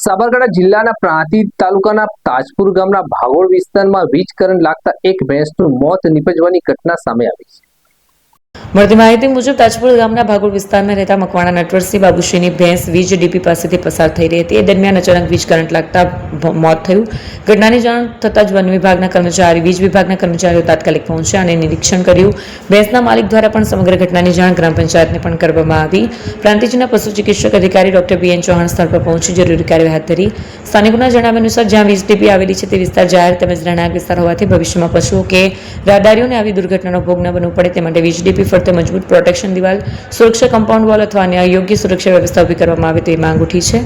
સાબરકાંઠા જિલ્લાના પ્રાંતિજ તાલુકાના તાજપુર ગામના ભાગોળ વિસ્તારમાં વીજ કરંટ લાગતા એક ભેંસનું મોત નીપજવાની ઘટના સામે આવી છે। મળતી માહિતી મુજબ તાજપુર ગામના ભાગોળ વિસ્તારમાં રહેતા મકવાણા નટવરસિંહ બાબુશ્રીની ભેંસ વીજ ડીપી પાસેથી પસાર થઈ રહી હતી। એ દરમિયાન અચાનક વીજ કરંટ લાગતા મોત થયું। ઘટનાની જાણ થતાં જ વન વિભાગના કર્મચારી વીજ વિભાગના કર્મચારીઓ તાત્કાલિક પહોંચ્યા અને નિરીક્ષણ કર્યું। ભેંસના માલિક દ્વારા પણ સમગ્ર ઘટનાની જાણ ગ્રામ પંચાયતને પણ કરવામાં આવી। પ્રાંતિજના પશુ ચિકિત્સક અધિકારી ડોક્ટર બી એન ચૌહાણ સ્થળ પર પહોંચી જરૂરી કાર્યવાહી હાથ ધરી। સ્થાનિકોના જણાવ્યા અનુસાર જ્યાં વીજ ડીપી આવેલી છે તે વિસ્તાર જાહેર તેમજ રહેણાંક વિસ્તાર હોવાથી ભવિષ્યમાં પશુઓ કે રાહદારીઓને આવી દુર્ઘટનાનો ભોગ ન બનવું પડે તે માટે વીજ ડીપી ફરતે મજબૂત પ્રોટેક્શન દિવાલ, સુરક્ષા કમ્પાઉન્ડ વોલ અથવા અન્ય યોગ્ય સુરક્ષા વ્યવસ્થા ઊભી કરવામાં આવે તેવી માંગ ઉઠી છે।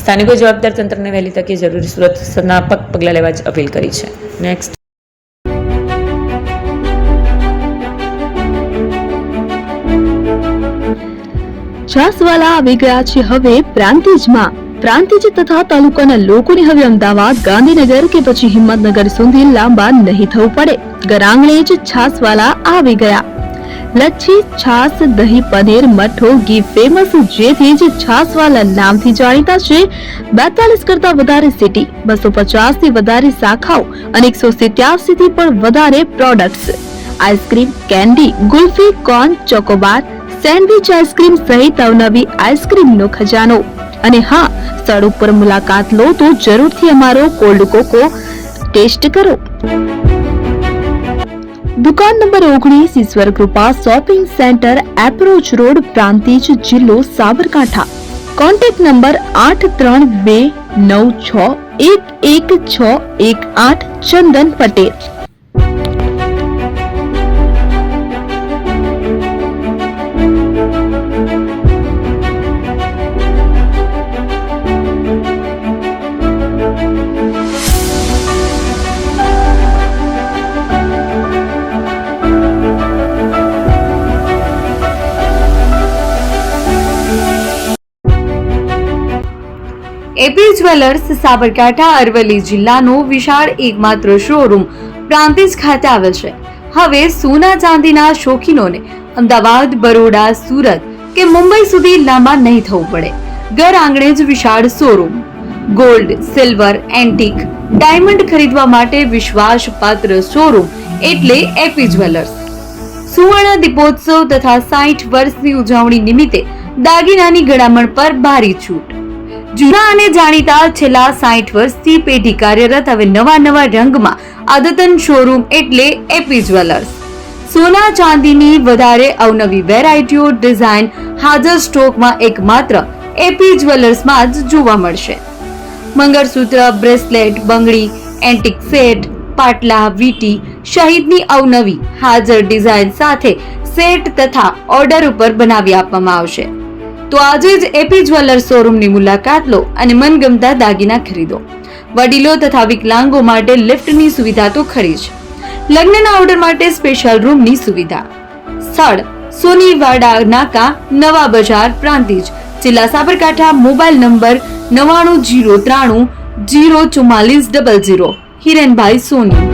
સ્થાનિકોએ જવાબદાર તંત્રને વહેલી તકે જરૂરી સુરક્ષાના પગલાં લેવા અપીલ કરી છે। નેક્સ્ટ છાસવાલા આવી ગયા છે હવે પ્રાંતિજમાં। પ્રાંતિજ તથા તાલુકાના લોકોને હવે અમદાવાદ, ગાંધીનગર કે પછી હિંમતનગર સુધી લાંબા નહીં થવું પડે। ઘર આંગણે જ છાસવાલા આવી ગયા। લચ્છી, છાસ, દહીં, પનીર, મઠ્ઠો, ઘી ફેમસ, જેથી જ છાસવાલા નામથી જાણીતા છે। 42 કરતા વધારે સિટી, 250 થી વધારે શાખાઓ અને 187 થી પણ વધારે products. Ice cream, candy, kulfi, corn, Chocobar, sandwich ice cream સહિત અવનવી આઈસ્ક્રીમનો ખજાનો। અને હા, સ્થળ ઉપર મુલાકાત લો તો જરૂરથી અમારો કોલ્ડ કોકો ટેસ્ટ કરો। દુકાન number 19, Ishwar Krupa shopping centre, approach road, Prantij, જિલ્લો Sabarkantha. Contact number 8329611618 Chandan Patel. AP jewellers Sabarkantha Aravalli જિલ્લાનો વિશાળ એકમાત્ર શોરૂમ પ્રાંતિજ ખાતે આવેલ છે। હવે સોના ચાંદીના શોખીનોને અમદાવાદ, બરોડા, સુરત કે મુંબઈ સુધી લાંબા નહીં થવું પડે। ઘર આંગણે જ વિશાળ showroom. Gold, silver, antique, diamond ખરીદવા માટે વિશ્વાસપાત્ર શોરૂમ એટલે એપી જ્વેલર્સ। સુવર્ણ દીપોત્સવ તથા 60 વર્ષની ઉજવણી નિમિત્તે દાગીનાની ગળામણ પર ભારી છૂટ। જૂના અને જાણીતા છેલ્લા 60 વર્ષથી પેઢી કાર્યરત હવે નવા રંગમાં અદ્યતન શોરૂમ એટલે એપી જ્વેલર્સ। સોના ચાંદીની વધારે અવનવી વેરાયટીઓ, ડિઝાઇન હાજર સ્ટોકમાં એકમાત્ર એપી જ્વેલર્સમાં જ જોવા મળશે। મંગળસૂત્ર, બ્રેસલેટ, બંગડી, એન્ટિક સેટ, પાટલા, વીટી સહિતની અવનવી હાજર ડિઝાઇન સાથે સેટ તથા ઓર્ડર ઉપર બનાવી આપવામાં આવશે। તો આજે જ એપી જ્વેલર્સ શોરૂમની મુલાકાત લો અને મનગમતા દાગીના ખરીદો। વડીલો તથા વિકલાંગો માટે લિફ્ટની સુવિધા તો ખરી જ, લગ્નના ઓર્ડર માટે સ્પેશિયલ રૂમની સુવિધા। સ્થળ સોનીવાડા નાકા, નવા બજાર, પ્રાંતિજ, જિલ્લા સાબરકાંઠા। Mobile number 9903004400। હિરેનભાઈ સોની।